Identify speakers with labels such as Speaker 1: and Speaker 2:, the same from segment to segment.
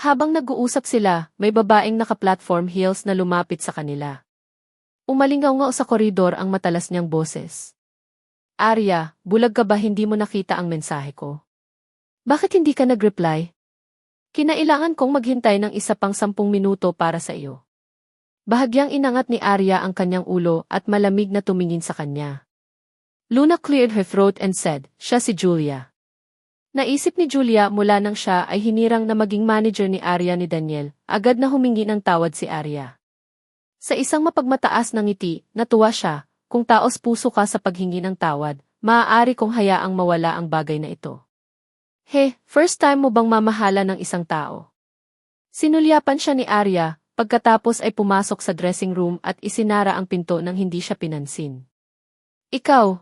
Speaker 1: Habang nag-uusap sila, may babaeng naka-platform heels na lumapit sa kanila. Umalingaw-ngaw sa koridor ang matalas niyang boses. Arya, bulag ka ba hindi mo nakita ang mensahe ko? Bakit hindi ka nag-reply? Kinailangan kong maghintay ng isa pang 10 minuto para sa iyo. Bahagyang inangat ni Arya ang kanyang ulo at malamig na tumingin sa kanya. Luna cleared her throat and said, siya si Julia. Naisip ni Julia mula nang siya ay hinirang na maging manager ni Arya ni Daniel, agad na humingi ng tawad si Arya. Sa isang mapagmataas na ngiti, natuwa siya, kung taos puso ka sa paghingi ng tawad, maaari kong hayaang mawala ang bagay na ito. First time mo bang mamahala ng isang tao? Sinulyapan siya ni Arya, pagkatapos ay pumasok sa dressing room at isinara ang pinto nang hindi siya pinansin. Ikaw?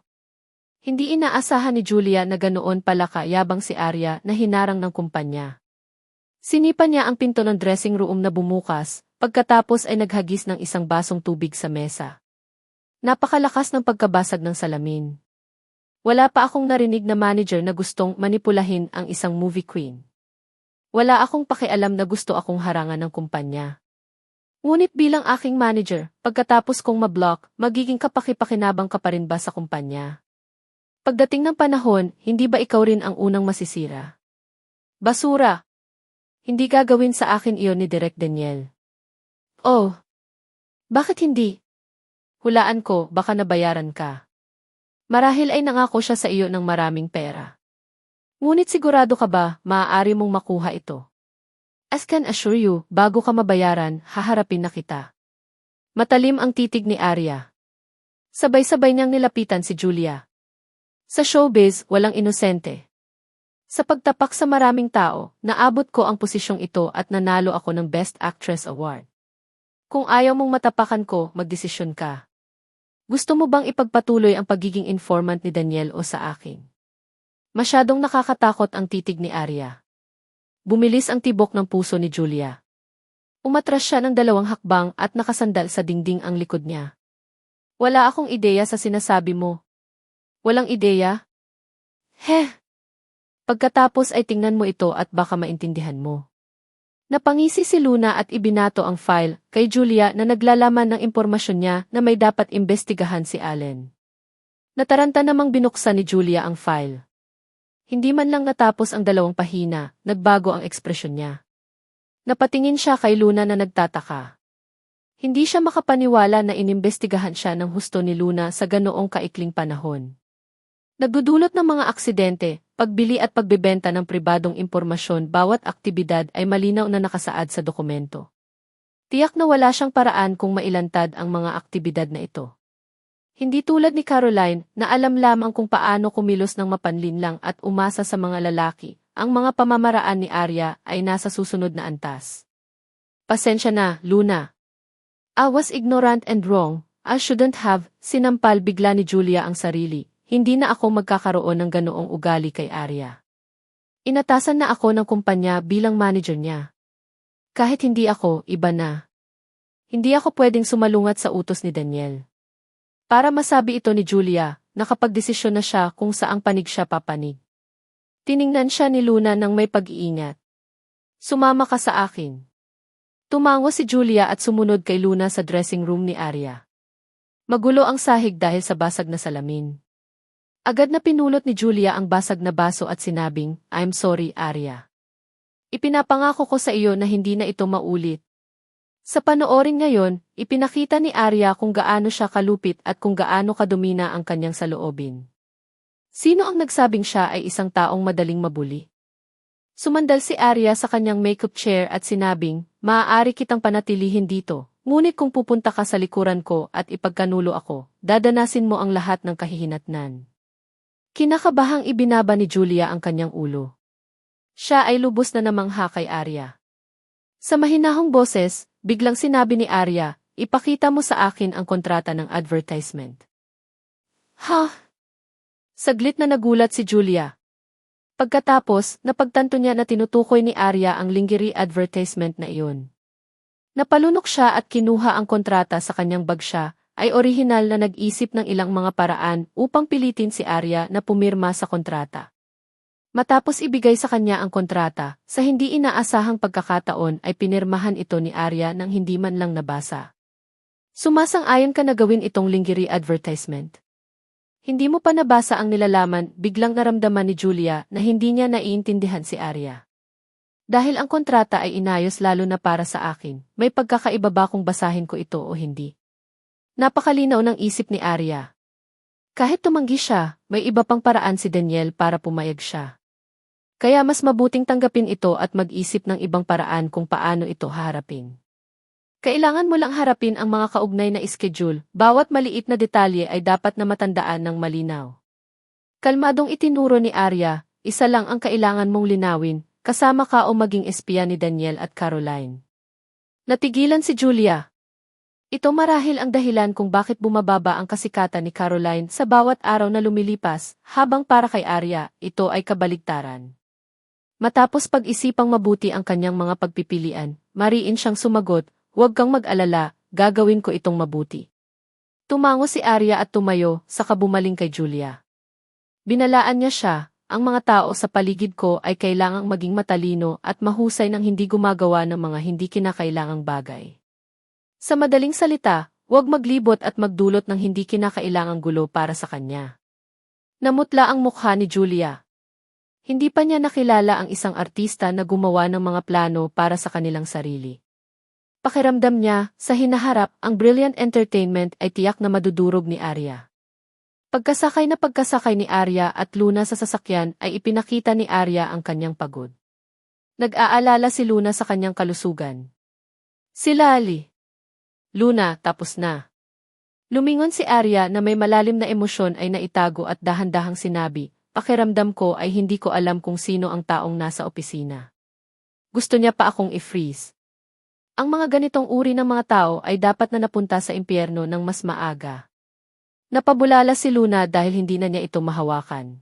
Speaker 1: Hindi inaasahan ni Julia na ganoon pala kayabang si Arya na hinarang ng kumpanya. Sinipa niya ang pinto ng dressing room na bumukas, pagkatapos ay naghagis ng isang basong tubig sa mesa. Napakalakas ng pagkabasag ng salamin. Wala pa akong narinig na manager na gustong manipulahin ang isang movie queen. Wala akong pakialam na gusto akong harangan ng kumpanya. Ngunit bilang aking manager, pagkatapos kong mablock, magiging kapaki-pakinabang ka pa rin ba sa kumpanya? Pagdating ng panahon, hindi ba ikaw rin ang unang masisira? Basura! Hindi gagawin sa akin iyon ni Direk Daniel. Oh! Bakit hindi? Hulaan ko, baka nabayaran ka. Marahil ay nangako siya sa iyo ng maraming pera. Ngunit sigurado ka ba, maaari mong makuha ito? As can assure you, bago ka mabayaran, haharapin na kita. Matalim ang titig ni Arya. Sabay-sabay niyang nilapitan si Julia. Sa showbiz, walang inosente. Sa pagtapak sa maraming tao, naabot ko ang posisyong ito at nanalo ako ng Best Actress Award. Kung ayaw mong matapakan ko, magdesisyon ka. Gusto mo bang ipagpatuloy ang pagiging informant ni Daniel o sa akin? Masyadong nakakatakot ang titig ni Arya. Bumilis ang tibok ng puso ni Julia. Umatras siya ng 2 hakbang at nakasandal sa dingding ang likod niya. Wala akong ideya sa sinasabi mo. Walang ideya? Pagkatapos ay tingnan mo ito at baka maintindihan mo. Napangisi si Luna at ibinato ang file kay Julia na naglalaman ng impormasyon niya na may dapat imbestigahan si Allen. Nataranta namang binuksan ni Julia ang file. Hindi man lang natapos ang 2 pahina, nagbago ang ekspresyon niya. Napatingin siya kay Luna na nagtataka. Hindi siya makapaniwala na inimbestigahan siya ng husto ni Luna sa ganoong kaikling panahon. Nagdudulot ng mga aksidente, pagbili at pagbebenta ng pribadong impormasyon bawat aktibidad ay malinaw na nakasaad sa dokumento. Tiyak na wala siyang paraan kung mailantad ang mga aktibidad na ito. Hindi tulad ni Caroline na alam lamang kung paano kumilos ng mapanlinlang at umasa sa mga lalaki, ang mga pamamaraan ni Arya ay nasa susunod na antas. Pasensya na, Luna. I was ignorant and wrong, I shouldn't have, sinampal bigla ni Julia ang sarili. Hindi na ako magkakaroon ng ganoong ugali kay Arya. Inatasan na ako ng kumpanya bilang manager niya. Kahit hindi ako, iba na. Hindi ako pwedeng sumalungat sa utos ni Daniel. Para masabi ito ni Julia, nakapagdesisyon na siya kung saang panig siya papanig. Tiningnan siya ni Luna ng may pag-iingat. Sumama ka sa akin. Tumango si Julia at sumunod kay Luna sa dressing room ni Arya. Magulo ang sahig dahil sa basag na salamin. Agad na pinulot ni Julia ang basag na baso at sinabing, I'm sorry, Arya. Ipinapangako ko sa iyo na hindi na ito maulit. Sa panoorin ngayon, ipinakita ni Arya kung gaano siya kalupit at kung gaano kadumina ang kanyang saloobin. Sino ang nagsabing siya ay isang taong madaling mabuli? Sumandal si Arya sa kanyang makeup chair at sinabing, maaari kitang panatilihin dito, ngunit kung pupunta ka sa likuran ko at ipagkanulo ako, dadanasin mo ang lahat ng kahihinatnan. Kinakabahang ibinaba ni Julia ang kanyang ulo. Siya ay lubos na namangha kay Arya. Sa mahinahong boses, biglang sinabi ni Arya, ipakita mo sa akin ang kontrata ng advertisement. Ha? Saglit na nagulat si Julia. Pagkatapos, napagtanto niya na tinutukoy ni Arya ang lingerie advertisement na iyon. Napalunok siya at kinuha ang kontrata sa kanyang bagsya, ay orihinal na nag-isip ng ilang mga paraan upang pilitin si Arya na pumirma sa kontrata. Matapos ibigay sa kanya ang kontrata, sa hindi inaasahang pagkakataon ay pinirmahan ito ni Arya nang hindi man lang nabasa. Sumasang-ayon ka na gawin itong lingerie advertisement. Hindi mo pa nabasa ang nilalaman, biglang naramdaman ni Julia na hindi niya naiintindihan si Arya. Dahil ang kontrata ay inayos lalo na para sa akin, may pagkakaiba ba kung basahin ko ito o hindi? Napakalinaw ng isip ni Arya. Kahit tumanggi siya, may iba pang paraan si Daniel para pumayag siya. Kaya mas mabuting tanggapin ito at mag-isip ng ibang paraan kung paano ito haharapin. Kailangan mo lang harapin ang mga kaugnay na schedule, bawat maliit na detalye ay dapat na matandaan ng malinaw. Kalmadong itinuro ni Arya, isa lang ang kailangan mong linawin, kasama ka o maging espiya ni Daniel at Caroline. Natigilan si Julia. Ito marahil ang dahilan kung bakit bumababa ang kasikatan ni Caroline sa bawat araw na lumilipas, habang para kay Arya, ito ay kabaligtaran. Matapos pag-isipang mabuti ang kanyang mga pagpipilian, mariin siyang sumagot, "Huwag kang mag-alala, gagawin ko itong mabuti." Tumango si Arya at tumayo, saka bumaling kay Julia. Binalaan niya siya, "Ang mga tao sa paligid ko ay kailangang maging matalino at mahusay nang hindi gumagawa ng mga hindi kinakailangang bagay. Sa madaling salita, huwag maglibot at magdulot ng hindi kinakailangang gulo para sa kanya." Namutla ang mukha ni Julia. Hindi pa niya nakilala ang isang artista na gumawa ng mga plano para sa kanilang sarili. Pakiramdam niya, sa hinaharap, ang brilliant entertainment ay tiyak na madudurog ni Arya. Pagkasakay ni Arya at Luna sa sasakyan ay ipinakita ni Arya ang kanyang pagod. Nag-aalala si Luna sa kanyang kalusugan. Si Lali. Luna, tapos na. Lumingon si Arya na may malalim na emosyon ay naitago at dahan-dahang sinabi, "Pakiramdam ko ay hindi ko alam kung sino ang taong nasa opisina. Gusto niya pa akong i-freeze." Ang mga ganitong uri ng mga tao ay dapat na napunta sa impyerno ng mas maaga. Napabulala si Luna dahil hindi na niya ito mahawakan.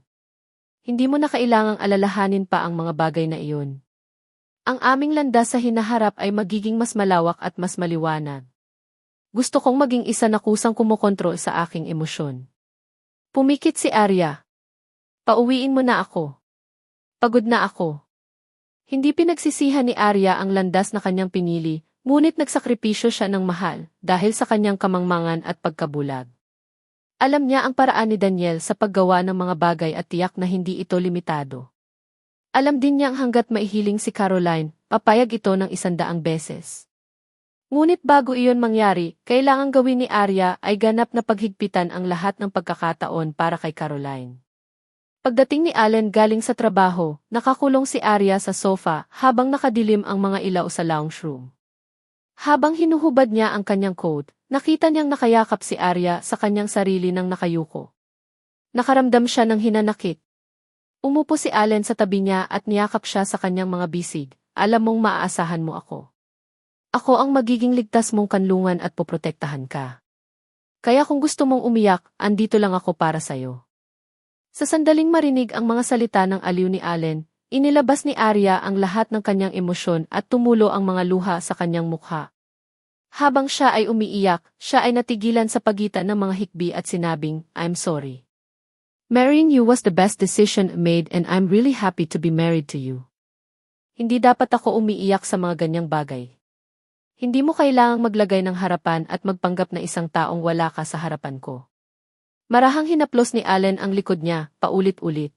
Speaker 1: Hindi mo na kailangang alalahanin pa ang mga bagay na iyon. Ang aming landas sa hinaharap ay magiging mas malawak at mas maliwanag. Gusto kong maging isa na kusang kumokontrol sa aking emosyon. Pumikit si Arya. "Pauwiin mo na ako. Pagod na ako." Hindi pinagsisihan ni Arya ang landas na kanyang pinili, ngunit nagsakripisyo siya ng mahal dahil sa kanyang kamangmangan at pagkabulag. Alam niya ang paraan ni Daniel sa paggawa ng mga bagay at tiyak na hindi ito limitado. Alam din niyang hanggat maihiling si Caroline, papayag ito ng 100 beses. Ngunit bago iyon mangyari, kailangang gawin ni Arya ay ganap na paghigpitan ang lahat ng pagkakataon para kay Caroline. Pagdating ni Allen galing sa trabaho, nakakulong si Arya sa sofa habang nakadilim ang mga ilaw sa lounge room. Habang hinuhubad niya ang kanyang coat, nakita niyang nakayakap si Arya sa kanyang sarili ng nakayuko. Nakaramdam siya ng hinanakit. Umupo si Allen sa tabi niya at niyakap siya sa kanyang mga bisig. "Alam mong maaasahan mo ako. Ako ang magiging ligtas mong kanlungan at poprotektahan ka. Kaya kung gusto mong umiyak, andito lang ako para sa'yo." Sa sandaling marinig ang mga salita ng aliw ni Allen, inilabas ni Arya ang lahat ng kanyang emosyon at tumulo ang mga luha sa kanyang mukha. Habang siya ay umiiyak, siya ay natigilan sa pagitan ng mga hikbi at sinabing, "I'm sorry. Marrying you was the best decision made and I'm really happy to be married to you." Hindi dapat ako umiiyak sa mga ganyang bagay. Hindi mo kailangang maglagay ng harapan at magpanggap na isang taong wala ka sa harapan ko. Marahang hinaplos ni Allen ang likod niya, paulit-ulit.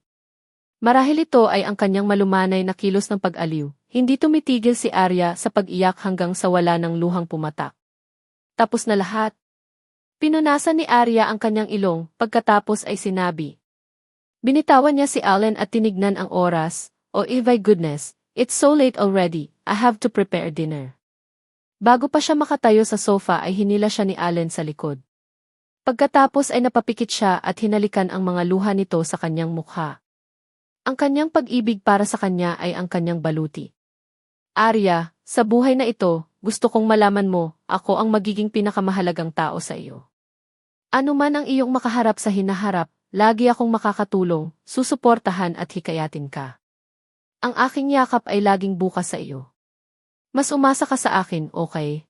Speaker 1: Marahil ito ay ang kanyang malumanay na kilos ng pag-aliw. Hindi tumitigil si Arya sa pag-iyak hanggang sa wala ng luhang pumatak. Tapos na lahat. Pinunasan ni Arya ang kanyang ilong, pagkatapos ay sinabi. Binitawan niya si Allen at tinignan ang oras. "Oh my goodness, it's so late already, I have to prepare dinner." Bago pa siya makatayo sa sofa ay hinila siya ni Allen sa likod. Pagkatapos ay napapikit siya at hinalikan ang mga luha nito sa kanyang mukha. Ang kanyang pag-ibig para sa kanya ay ang kanyang baluti. "Arya, sa buhay na ito, gusto kong malaman mo, ako ang magiging pinakamahalagang tao sa iyo. Ano man ang iyong makaharap sa hinaharap, lagi akong makakatulong, susuportahan at hikayatin ka. Ang aking yakap ay laging bukas sa iyo. Mas umasa ka sa akin, okay?"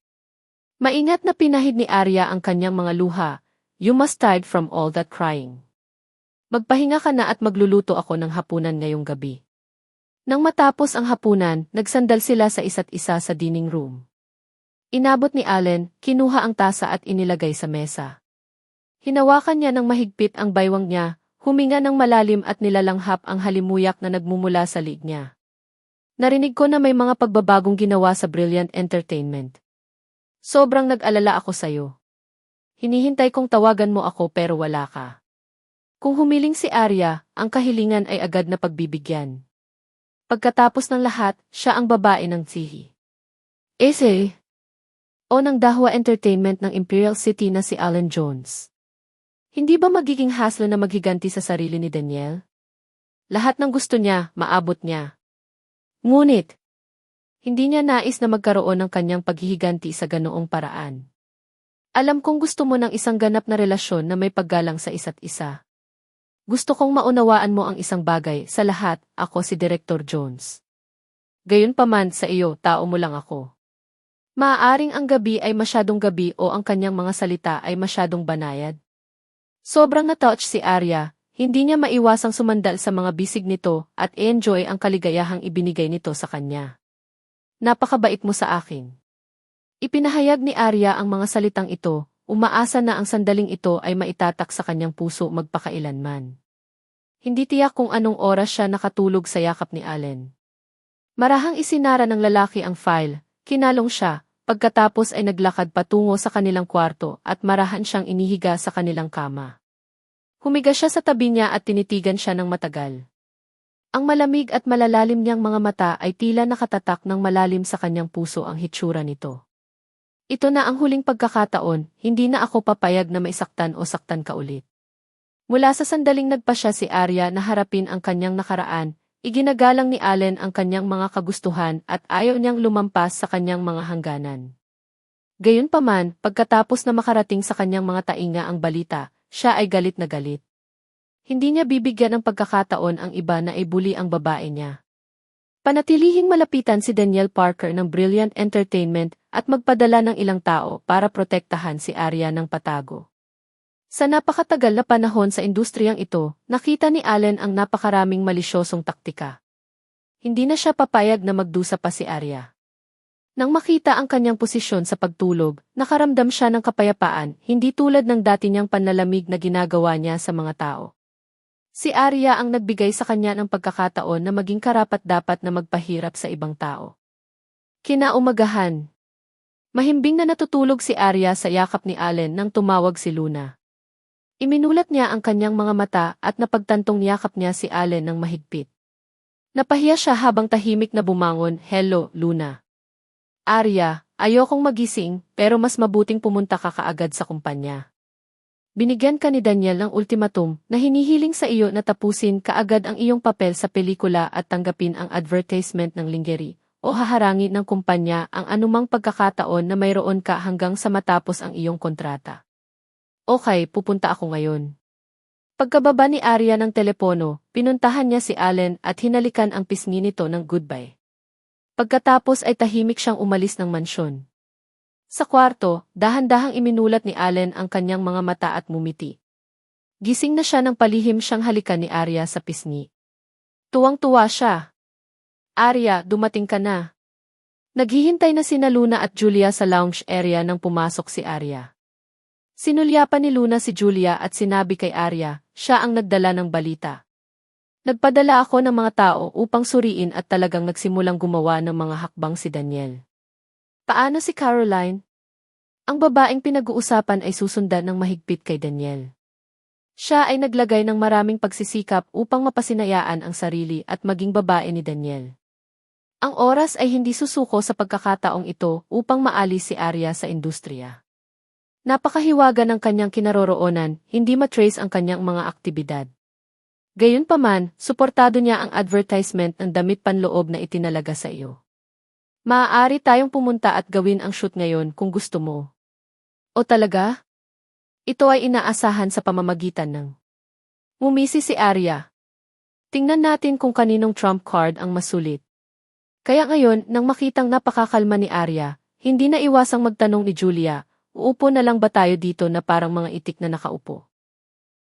Speaker 1: Maingat na pinahid ni Arya ang kanyang mga luha. "You must tired from all that crying. Magpahinga ka na at magluluto ako ng hapunan ngayong gabi." Nang matapos ang hapunan, nagsandal sila sa isa't isa sa dining room. Inabot ni Allen, kinuha ang tasa at inilagay sa mesa. Hinawakan niya ng mahigpit ang baywang niya, huminga ng malalim at nilalanghap ang halimuyak na nagmumula sa liig niya. Narinig ko na may mga pagbabagong ginawa sa Brilliant Entertainment. Sobrang nag-alala ako sa'yo. Hinihintay kong tawagan mo ako pero wala ka. Kung humiling si Arya, ang kahilingan ay agad na pagbibigyan. Pagkatapos ng lahat, siya ang babae ng tsihi. O ng Dahua Entertainment ng Imperial City na si Allen Jones. Hindi ba magiging hassle na maghiganti sa sarili ni Daniel? Lahat ng gusto niya, maabot niya. Ngunit, hindi niya nais na magkaroon ng kanyang paghihiganti sa ganoong paraan. Alam kong gusto mo ng isang ganap na relasyon na may paggalang sa isa't isa. Gusto kong maunawaan mo ang isang bagay, sa lahat, ako si Director Jones. Gayunpaman sa iyo, tao mo lang ako. Maaaring ang gabi ay masyadong gabi o ang kanyang mga salita ay masyadong banayad. Sobrang na-touch si Arya, hindi niya maiwasang sumandal sa mga bisig nito at enjoy ang kaligayahang ibinigay nito sa kanya. Napakabait mo sa akin. Ipinahayag ni Arya ang mga salitang ito, umaasa na ang sandaling ito ay maitatak sa kanyang puso magpakailanman. Hindi tiyak kung anong oras siya nakatulog sa yakap ni Allen. Marahang isinara ng lalaki ang file, kinalong siya, pagkatapos ay naglakad patungo sa kanilang kwarto at marahan siyang inihiga sa kanilang kama. Humiga siya sa tabi niya at tinitigan siya ng matagal. Ang malamig at malalalim niyang mga mata ay tila nakatatak ng malalim sa kanyang puso ang hitsura nito. Ito na ang huling pagkakataon, hindi na ako papayag na maisaktan o saktan ka ulit. Mula sa sandaling nagpasya si Arya na harapin ang kanyang nakaraan, iginagalang ni Allen ang kanyang mga kagustuhan at ayaw niyang lumampas sa kanyang mga hangganan. Gayunpaman, pagkatapos na makarating sa kanyang mga tainga ang balita, siya ay galit na galit. Hindi niya bibigyan ng pagkakataon ang iba na ibuli ang babae niya. Panatilihing malapitan si Daniel Parker ng Brilliant Entertainment at magpadala ng ilang tao para protektahan si Arya ng patago. Sa napakatagal na panahon sa industriyang ito, nakita ni Allen ang napakaraming malisyosong taktika. Hindi na siya papayag na magdusa pa si Arya. Nang makita ang kanyang posisyon sa pagtulog, nakaramdam siya ng kapayapaan, hindi tulad ng dati niyang panlalamig na ginagawa niya sa mga tao. Si Arya ang nagbigay sa kanya ng pagkakataon na maging karapat-dapat na magpahirap sa ibang tao. Kinaumagahan. Mahimbing na natutulog si Arya sa yakap ni Allen nang tumawag si Luna. Iminulat niya ang kanyang mga mata at napagtantong niyakap niya si Allen ng mahigpit. Napahiya siya habang tahimik na bumangon, "Hello, Luna." "Arya, ayokong magising, pero mas mabuting pumunta ka kaagad sa kumpanya. Binigyan ka ni Daniel ng ultimatum na hinihiling sa iyo na tapusin kaagad ang iyong papel sa pelikula at tanggapin ang advertisement ng lingerie o haharangin ng kumpanya ang anumang pagkakataon na mayroon ka hanggang sa matapos ang iyong kontrata." "Okay, pupunta ako ngayon." Pagkababa ni Arya ng telepono, pinuntahan niya si Allen at hinalikan ang pisngi nito ng goodbye. Pagkatapos ay tahimik siyang umalis ng mansyon. Sa kwarto, dahan-dahang iminulat ni Allen ang kanyang mga mata at mumiti. Gising na siya nang palihim siyang halikan ni Arya sa pisngi. Tuwang-tuwa siya. "Arya, dumating ka na." Naghihintay na sina Luna at Julia sa lounge area nang pumasok si Arya. Sinulyapan ni Luna si Julia at sinabi kay Arya, siya ang nagdala ng balita. "Nagpadala ako ng mga tao upang suriin at talagang nagsimulang gumawa ng mga hakbang si Daniel." "Paano si Caroline?" Ang babaeng pinag-uusapan ay susundan ng mahigpit kay Daniel. Siya ay naglagay ng maraming pagsisikap upang mapasinayaan ang sarili at maging babae ni Daniel. Ang oras ay hindi susuko sa pagkakataong ito upang maalis si Arya sa industriya. Napakahiwaga ng kanyang kinaroroonan, hindi matrace ang kanyang mga aktibidad. Gayunpaman, suportado niya ang advertisement ng damit panloob na itinalaga sa iyo. "Maaari tayong pumunta at gawin ang shoot ngayon kung gusto mo." "O talaga?" Ito ay inaasahan sa pamamagitan ng ngumisi si Arya. "Tingnan natin kung kaninong trump card ang masulit." Kaya ngayon, nang makitang napakakalma ni Arya, hindi na iwasang magtanong ni Julia, "Uupo na lang ba tayo dito na parang mga itik na nakaupo?"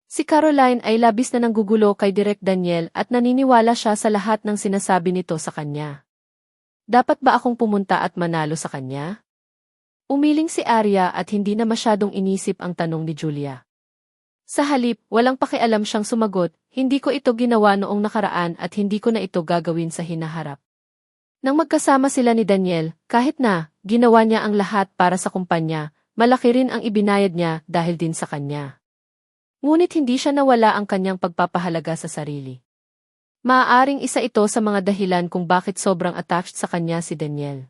Speaker 1: Si Caroline ay labis na nanggugulo kay Direk Daniel at naniniwala siya sa lahat ng sinasabi nito sa kanya. Dapat ba akong pumunta at manalo sa kanya? Umiling si Arya at hindi na masyadong inisip ang tanong ni Julia. Sa halip, walang pakialam siyang sumagot, hindi ko ito ginawa noong nakaraan at hindi ko na ito gagawin sa hinaharap. Nang magkasama sila ni Daniel, kahit na, ginawa niya ang lahat para sa kumpanya, malaki rin ang ibinayad niya dahil din sa kanya. Ngunit hindi siya nawala ang kanyang pagpapahalaga sa sarili. Maaaring isa ito sa mga dahilan kung bakit sobrang attached sa kanya si Daniel.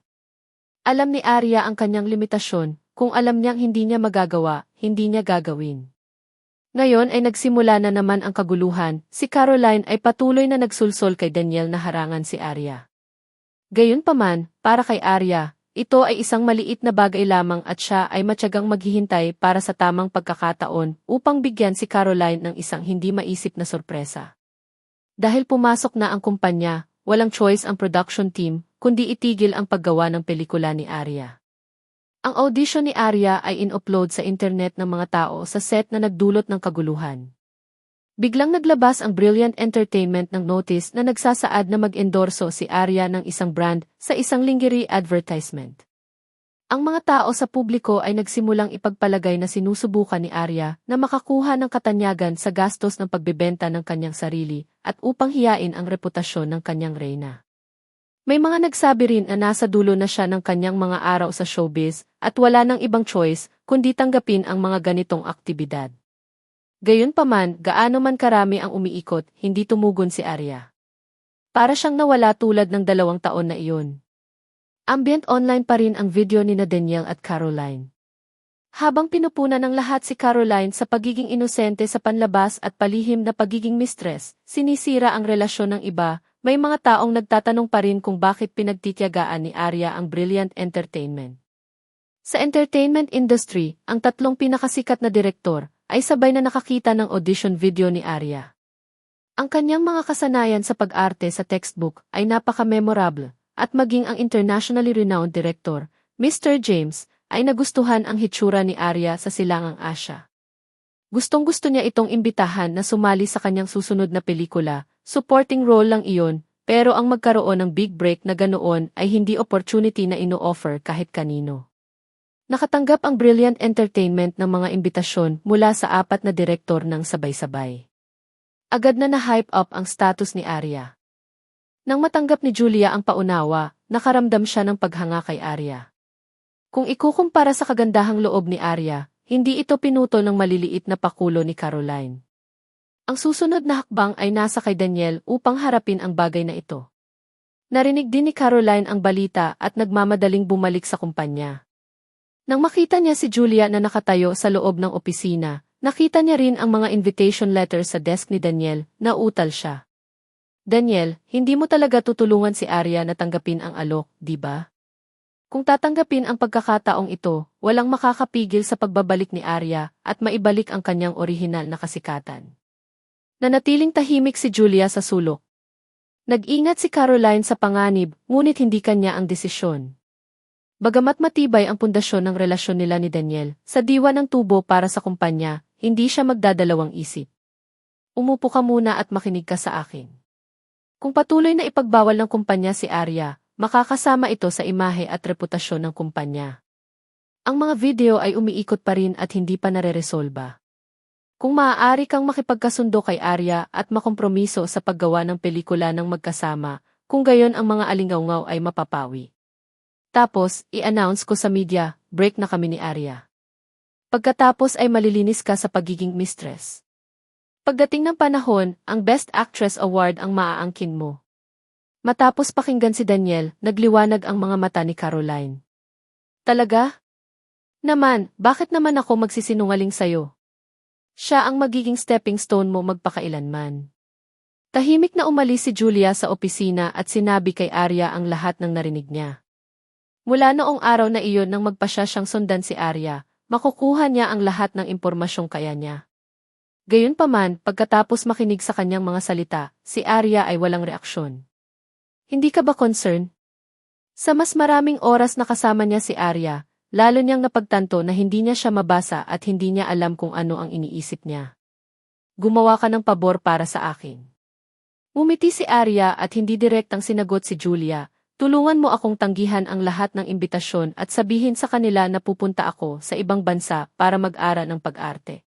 Speaker 1: Alam ni Arya ang kanyang limitasyon, kung alam niyang hindi niya magagawa, hindi niya gagawin. Ngayon ay nagsimula na naman ang kaguluhan, si Caroline ay patuloy na nagsulsol kay Daniel na harangan si Arya. Gayunpaman, para kay Arya, ito ay isang maliit na bagay lamang at siya ay matyagang maghihintay para sa tamang pagkakataon upang bigyan si Caroline ng isang hindi maisip na sorpresa. Dahil pumasok na ang kumpanya, walang choice ang production team, kundi itigil ang paggawa ng pelikula ni Arya. Ang audition ni Arya ay in-upload sa internet ng mga tao sa set na nagdulot ng kaguluhan. Biglang naglabas ang Brilliant Entertainment ng notice na nagsasaad na mag-endorso si Arya ng isang brand sa isang lingerie advertisement. Ang mga tao sa publiko ay nagsimulang ipagpalagay na sinusubukan ni Arya na makakuha ng katanyagan sa gastos ng pagbebenta ng kanyang sarili at upang hiyain ang reputasyon ng kanyang reyna. May mga nagsabi rin na nasa dulo na siya ng kanyang mga araw sa showbiz at wala nang ibang choice kundi tanggapin ang mga ganitong aktibidad. Gayunpaman, gaano man karami ang umiikot, hindi tumugon si Arya. Para siyang nawala tulad ng 2 taon na iyon. Ambient online pa rin ang video ni Daniel at Caroline. Habang pinupunan ng lahat si Caroline sa pagiging inosente sa panlabas at palihim na pagiging mistress, sinisira ang relasyon ng iba, may mga taong nagtatanong pa rin kung bakit pinagtitiyagaan ni Arya ang Brilliant Entertainment. Sa entertainment industry, ang 3 pinakasikat na direktor ay sabay na nakakita ng audition video ni Arya. Ang kanyang mga kasanayan sa pag-arte sa textbook ay napaka-memorable, at maging ang internationally renowned director, Mr. James, ay nagustuhan ang hitsura ni Arya sa Silangang Asya. Gustong-gusto niya itong imbitahan na sumali sa kanyang susunod na pelikula, supporting role lang iyon, pero ang magkaroon ng big break na ganoon ay hindi opportunity na ino-offer kahit kanino. Nakatanggap ang Brilliant Entertainment ng mga imbitasyon mula sa 4 na direktor ng sabay-sabay. Agad na na-hype up ang status ni Arya. Nang matanggap ni Julia ang paunawa, nakaramdam siya ng paghanga kay Arya. Kung ikukumpara sa kagandahang loob ni Arya, hindi ito pinutol ng maliliit na pakulo ni Caroline. Ang susunod na hakbang ay nasa kay Daniel upang harapin ang bagay na ito. Narinig din ni Caroline ang balita at nagmamadaling bumalik sa kumpanya. Nang makita niya si Julia na nakatayo sa loob ng opisina, nakita niya rin ang mga invitation letters sa desk ni Daniel, nautal siya. Daniel, hindi mo talaga tutulungan si Arya na tanggapin ang alok, di ba? Kung tatanggapin ang pagkakataong ito, walang makakapigil sa pagbabalik ni Arya at maibalik ang kanyang orihinal na kasikatan. Nanatiling tahimik si Julia sa sulok. Nag-ingat si Caroline sa panganib, ngunit hindi kanya ang desisyon. Bagamat matibay ang pundasyon ng relasyon nila ni Daniel, sa diwa ng tubo para sa kumpanya, hindi siya magdadalawang isip. Umupo ka muna at makinig ka sa akin. Kung patuloy na ipagbawal ng kumpanya si Arya, makakasama ito sa imahe at reputasyon ng kumpanya. Ang mga video ay umiikot pa rin at hindi pa nareresolba. Kung maaari kang makipagkasundo kay Arya at makompromiso sa paggawa ng pelikula ng magkasama, kung gayon ang mga alingawngaw ay mapapawi. Tapos, i-announce ko sa media, break na kami ni Arya. Pagkatapos ay malilinis ka sa pagiging mistress. Pagdating ng panahon, ang Best Actress Award ang maaangkin mo. Matapos pakinggan si Daniel, nagliwanag ang mga mata ni Caroline. Talaga? Naman, bakit naman ako magsisinungaling sa'yo? Siya ang magiging stepping stone mo magpakailanman. Tahimik na umalis si Julia sa opisina at sinabi kay Arya ang lahat ng narinig niya. Mula noong araw na iyon nang magpasya siyang sundan si Arya, makukuha niya ang lahat ng impormasyong kaya niya. Gayunpaman, pagkatapos makinig sa kanyang mga salita, si Arya ay walang reaksyon. Hindi ka ba concerned? Sa mas maraming oras na kasama niya si Arya, lalo niyang napagtanto na hindi niya siya mabasa at hindi niya alam kung ano ang iniisip niya. gumawa ka ng pabor para sa akin. Umiti si Arya at hindi direktang sinagot si Julia, tulungan mo akong tanggihan ang lahat ng imbitasyon at sabihin sa kanila na pupunta ako sa ibang bansa para mag-aral ng pag-arte.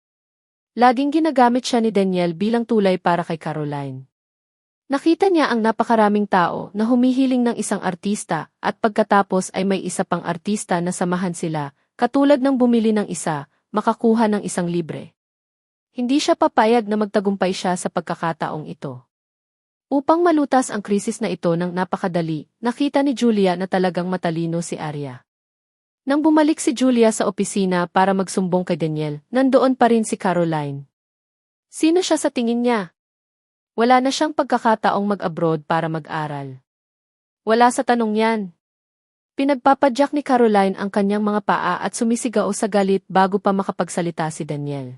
Speaker 1: Laging ginagamit siya ni Daniel bilang tulay para kay Caroline. Nakita niya ang napakaraming tao na humihiling ng isang artista at pagkatapos ay may isa pang artista na samahan sila, katulad ng bumili ng isa, makakuha ng isang libre. Hindi siya papayag na magtagumpay siya sa pagkakataong ito. Upang malutas ang krisis na ito ng napakadali, nakita ni Julia na talagang matalino si Arya. Nang bumalik si Julia sa opisina para magsumbong kay Daniel, nandoon pa rin si Caroline. Sino siya sa tingin niya? Wala na siyang pagkakataong mag-abroad para mag-aral. Wala sa tanong yan. Pinagpapadyak ni Caroline ang kanyang mga paa at sumisigaw sa galit bago pa makapagsalita si Daniel.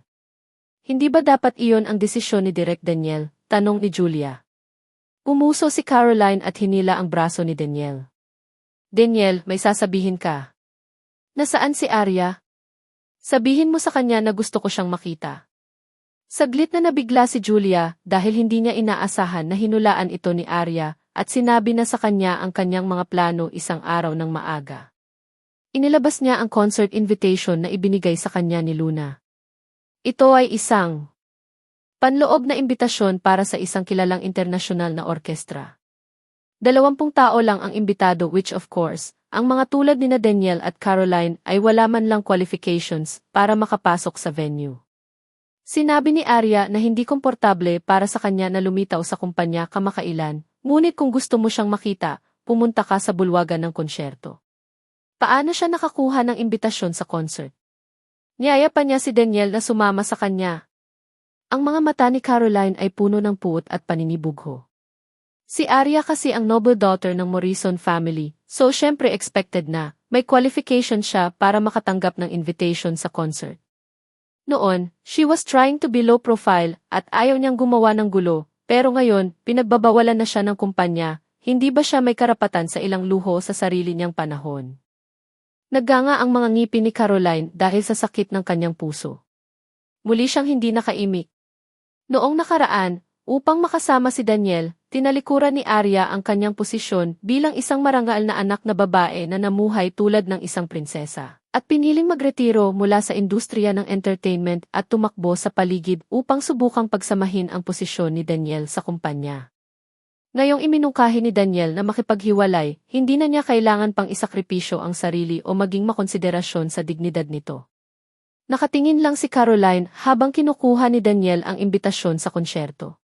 Speaker 1: Hindi ba dapat iyon ang desisyon ni Direk Daniel? Tanong ni Julia. Umuso si Caroline at hinila ang braso ni Daniel. Daniel, may sasabihin ka. Nasaan si Arya? Sabihin mo sa kanya na gusto ko siyang makita. Saglit na nabigla si Julia dahil hindi niya inaasahan na hinulaan ito ni Arya at sinabi na sa kanya ang kanyang mga plano isang araw ng maaga. Inilabas niya ang concert invitation na ibinigay sa kanya ni Luna. Ito ay isang panloob na imbitasyon para sa isang kilalang internasyonal na orkestra. 20 tao lang ang imbitado which of course, ang mga tulad ni Daniel at Caroline ay wala man lang qualifications para makapasok sa venue. Sinabi ni Arya na hindi komportable para sa kanya na lumitaw sa kumpanya kamakailan, ngunit kung gusto mo siyang makita, pumunta ka sa bulwagan ng konsyerto. Paano siya nakakuha ng imbitasyon sa concert? Niyaya pa niya si Daniel na sumama sa kanya. Ang mga mata ni Caroline ay puno ng puot at paninibugho. Si Arya kasi ang noble daughter ng Morrison family, so syempre expected na, may qualification siya para makatanggap ng invitation sa concert. Noon, she was trying to be low profile at ayaw niyang gumawa ng gulo, pero ngayon, pinagbabawalan na siya ng kumpanya, hindi ba siya may karapatan sa ilang luho sa sarili niyang panahon? Nagganga ang mga ngipin ni Caroline dahil sa sakit ng kanyang puso. Muli siyang hindi nakaimik. Noong nakaraan, upang makasama si Daniel, tinalikuran ni Arya ang kanyang posisyon bilang isang marangal na anak na babae na namuhay tulad ng isang prinsesa. At piniling magretiro mula sa industriya ng entertainment at tumakbo sa paligid upang subukang pagsamahin ang posisyon ni Daniel sa kumpanya. Ngayong iminungkahi ni Daniel na makipaghiwalay, hindi na niya kailangan pang isakripisyo ang sarili o maging makonsiderasyon sa dignidad nito. Nakatingin lang si Caroline habang kinukuha ni Daniel ang imbitasyon sa konsyerto.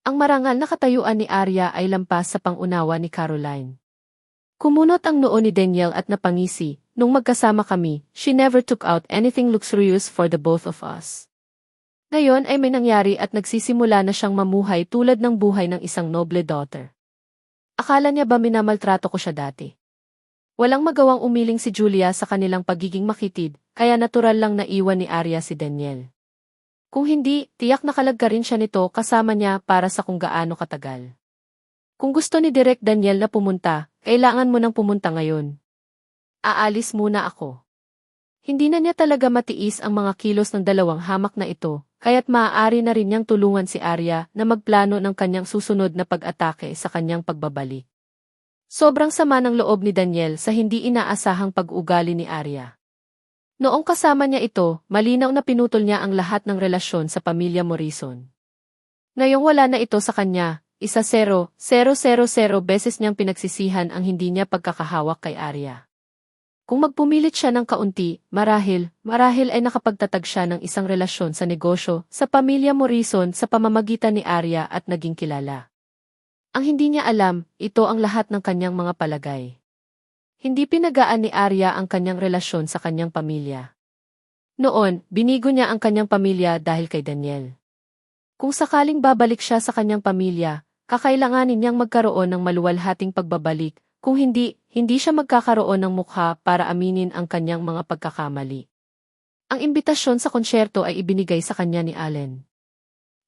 Speaker 1: Ang marangal na katayuan ni Arya ay lampas sa pangunawa ni Caroline. Kumunot ang noo ni Daniel at napangisi. Nung magkasama kami, she never took out anything luxurious for the both of us. Ngayon ay may nangyari at nagsisimula na siyang mamuhay tulad ng buhay ng isang noble daughter. Akala niya ba minamaltrato ko siya dati? Walang magawang umiling si Julia sa kanilang pagiging makitid, kaya natural lang naiwan ni Arya si Daniel. Kung hindi, tiyak nakalagka rin siya nito kasama niya para sa kung gaano katagal. Kung gusto ni Direk Daniel na pumunta, kailangan mo nang pumunta ngayon. Aalis muna ako. Hindi na niya talaga matiis ang mga kilos ng dalawang hamak na ito, kaya't maaari na rin niyang tulungan si Arya na magplano ng kanyang susunod na pag-atake sa kanyang pagbabalik. Sobrang sama ng loob ni Daniel sa hindi inaasahang pag-ugali ni Arya. Noong kasama niya ito, malinaw na pinutol niya ang lahat ng relasyon sa pamilya Morrison. Ngayong wala na ito sa kanya, 1-0-0-0 beses niyang pinagsisihan ang hindi niya pagkakahawak kay Arya. Kung magpumilit siya ng kaunti, marahil ay nakapagtatag siya ng isang relasyon sa negosyo, sa pamilya Morrison sa pamamagitan ni Arya at naging kilala. Ang hindi niya alam, ito ang lahat ng kanyang mga palagay. Hindi pinagaan ni Arya ang kanyang relasyon sa kanyang pamilya. Noon, binigo niya ang kanyang pamilya dahil kay Daniel. Kung sakaling babalik siya sa kanyang pamilya, kakailanganin niyang magkaroon ng maluwalhating pagbabalik. Kung hindi siya magkakaroon ng mukha para aminin ang kanyang mga pagkakamali. Ang imbitasyon sa konsyerto ay ibinigay sa kanya ni Allen.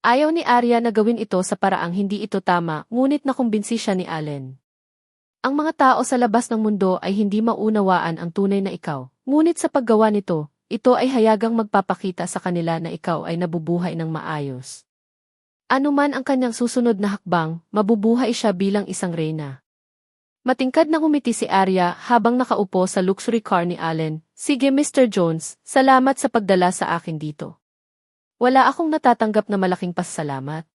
Speaker 1: Ayaw ni Arya na gawin ito sa paraang hindi ito tama, ngunit nakumbinsi siya ni Allen. Ang mga tao sa labas ng mundo ay hindi maunawaan ang tunay na ikaw, ngunit sa paggawa nito, ito ay hayagang magpapakita sa kanila na ikaw ay nabubuhay ng maayos. Ano man ang kanyang susunod na hakbang, mabubuhay siya bilang isang reyna. Matingkad na ngumiti si Arya habang nakaupo sa luxury car ni Allen. Sige Mr. Jones, salamat sa pagdala sa akin dito. Wala akong natatanggap na malaking pasasalamat.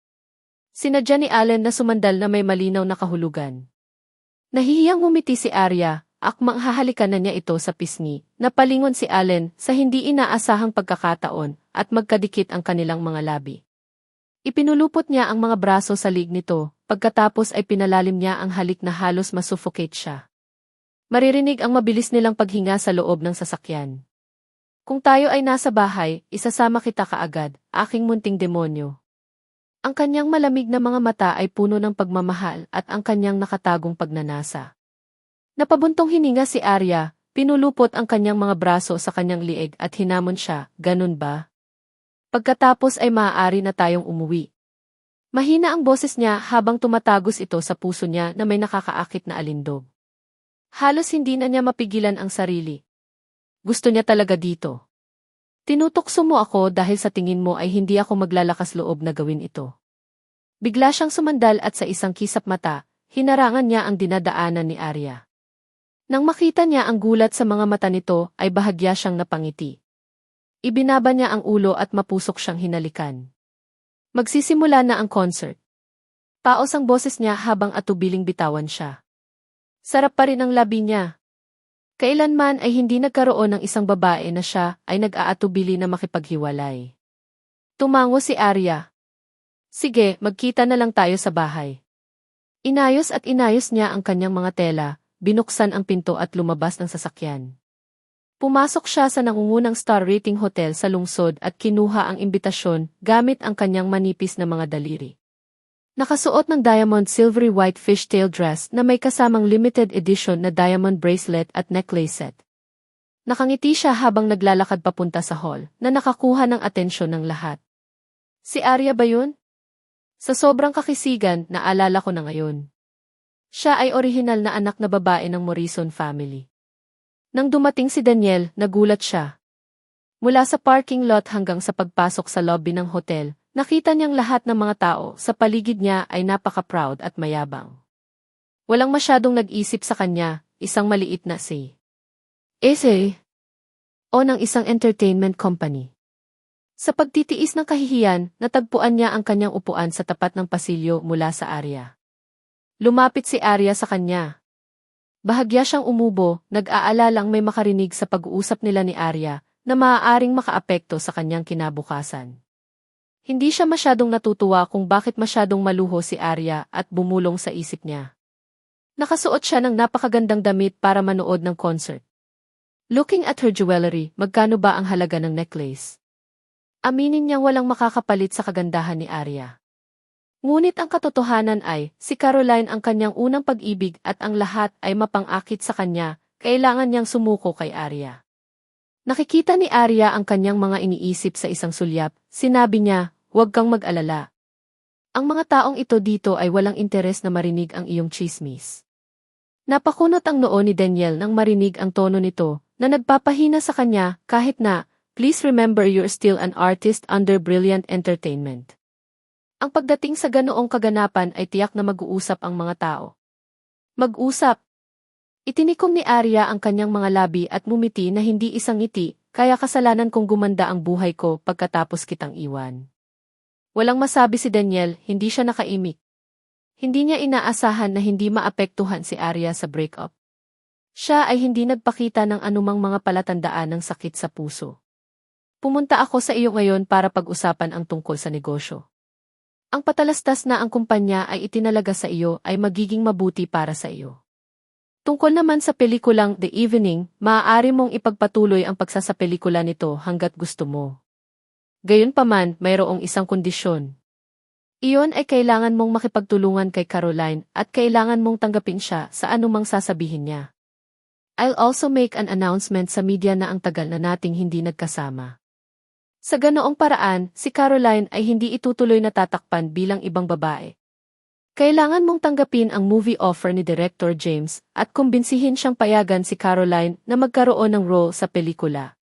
Speaker 1: Sinadya ni Allen na sumandal na may malinaw na kahulugan. Nahihiyang ngumiti si Arya, akmang hahalikan na niya ito sa pisngi. Napalingon si Allen sa hindi inaasahang pagkakataon at magkadikit ang kanilang mga labi. Ipinulupot niya ang mga braso sa liig nito, pagkatapos ay pinalalim niya ang halik na halos masuffocate siya. Maririnig ang mabilis nilang paghinga sa loob ng sasakyan. Kung tayo ay nasa bahay, isasama kita kaagad, aking munting demonyo. Ang kanyang malamig na mga mata ay puno ng pagmamahal at ang kanyang nakatagong pagnanasa. Napabuntong hininga si Arya, pinulupot ang kanyang mga braso sa kanyang liig at hinamon siya, ganun ba? Pagkatapos ay maaari na tayong umuwi. Mahina ang boses niya habang tumatagos ito sa puso niya na may nakakaakit na alindog. Halos hindi na niya mapigilan ang sarili. Gusto niya talaga dito. Tinutokso mo ako dahil sa tingin mo ay hindi ako maglalakas loob na gawin ito. Bigla siyang sumandal at sa isang kisap mata, hinarangan niya ang dinadaanan ni Arya. Nang makita niya ang gulat sa mga mata nito ay bahagya siyang napangiti. Ibinaba niya ang ulo at mapusok siyang hinalikan. Magsisimula na ang concert. Paos ang boses niya habang atubiling bitawan siya. Sarap pa rin ang labi niya. Kailanman ay hindi nagkaroon ng isang babae na siya ay nag-aatubili na makipaghiwalay. Tumango si Arya. Sige, magkita na lang tayo sa bahay. Inayos at inayos niya ang kanyang mga tela, binuksan ang pinto at lumabas ng sasakyan. Pumasok siya sa nangungunang star rating hotel sa lungsod at kinuha ang imbitasyon gamit ang kanyang manipis na mga daliri. Nakasuot ng diamond silvery white fishtail dress na may kasamang limited edition na diamond bracelet at necklace set. Nakangiti siya habang naglalakad papunta sa hall na nakakuha ng atensyon ng lahat. Si Arya ba yun? Sa sobrang kakisigan, naalala ko na ngayon. Siya ay orihinal na anak na babae ng Morrison family. Nang dumating si Daniel, nagulat siya. Mula sa parking lot hanggang sa pagpasok sa lobby ng hotel, nakita niyang lahat ng mga tao sa paligid niya ay napaka-proud at mayabang. Walang masyadong nag-isip sa kanya, isang maliit na o ng isang entertainment company. Sa pagtitiis ng kahihiyan, natagpuan niya ang kanyang upuan sa tapat ng pasilyo mula sa Arya. Lumapit si Arya sa kanya. Bahagya siyang umubo, nag-aalalang may makarinig sa pag-uusap nila ni Arya na maaaring makaapekto sa kanyang kinabukasan. Hindi siya masyadong natutuwa kung bakit masyadong maluho si Arya at bumulong sa isip niya. Nakasuot siya ng napakagandang damit para manood ng concert. Looking at her jewelry, magkano ba ang halaga ng necklace? Aminin niyang walang makakapalit sa kagandahan ni Arya. Ngunit ang katotohanan ay, si Caroline ang kanyang unang pag-ibig at ang lahat ay mapang-akit sa kanya, kailangan niyang sumuko kay Arya. Nakikita ni Arya ang kanyang mga iniisip sa isang sulyap, sinabi niya, huwag kang mag-alala. Ang mga taong ito dito ay walang interes na marinig ang iyong chismis. Napakunot ang noo ni Daniel nang marinig ang tono nito, na nagpapahina sa kanya, kahit na, please remember you're still an artist under Brilliant Entertainment. Ang pagdating sa ganoong kaganapan ay tiyak na mag-uusap ang mga tao. Mag-usap. Itinikom ni Arya ang kanyang mga labi at mumiti na hindi isang ngiti, kaya kasalanan kong gumanda ang buhay ko pagkatapos kitang iwan. Walang masabi si Daniel, hindi siya nakaimik. Hindi niya inaasahan na hindi maapektuhan si Arya sa breakup. Siya ay hindi nagpakita ng anumang mga palatandaan ng sakit sa puso. Pumunta ako sa iyo ngayon para pag-usapan ang tungkol sa negosyo. Ang patalastas na ang kumpanya ay itinalaga sa iyo ay magiging mabuti para sa iyo. Tungkol naman sa pelikulang The Evening, maaari mong ipagpatuloy ang pagsasapelikula nito hanggat gusto mo. Gayunpaman, mayroong isang kondisyon. Iyon ay kailangan mong makipagtulungan kay Caroline at kailangan mong tanggapin siya sa anumang sasabihin niya. I'll also make an announcement sa media na ang tagal na nating hindi nagkasama. Sa ganoong paraan, si Caroline ay hindi itutuloy na tatakpan bilang ibang babae. Kailangan mong tanggapin ang movie offer ni Director James at kumbinsihin siyang payagan si Caroline na magkaroon ng role sa pelikula.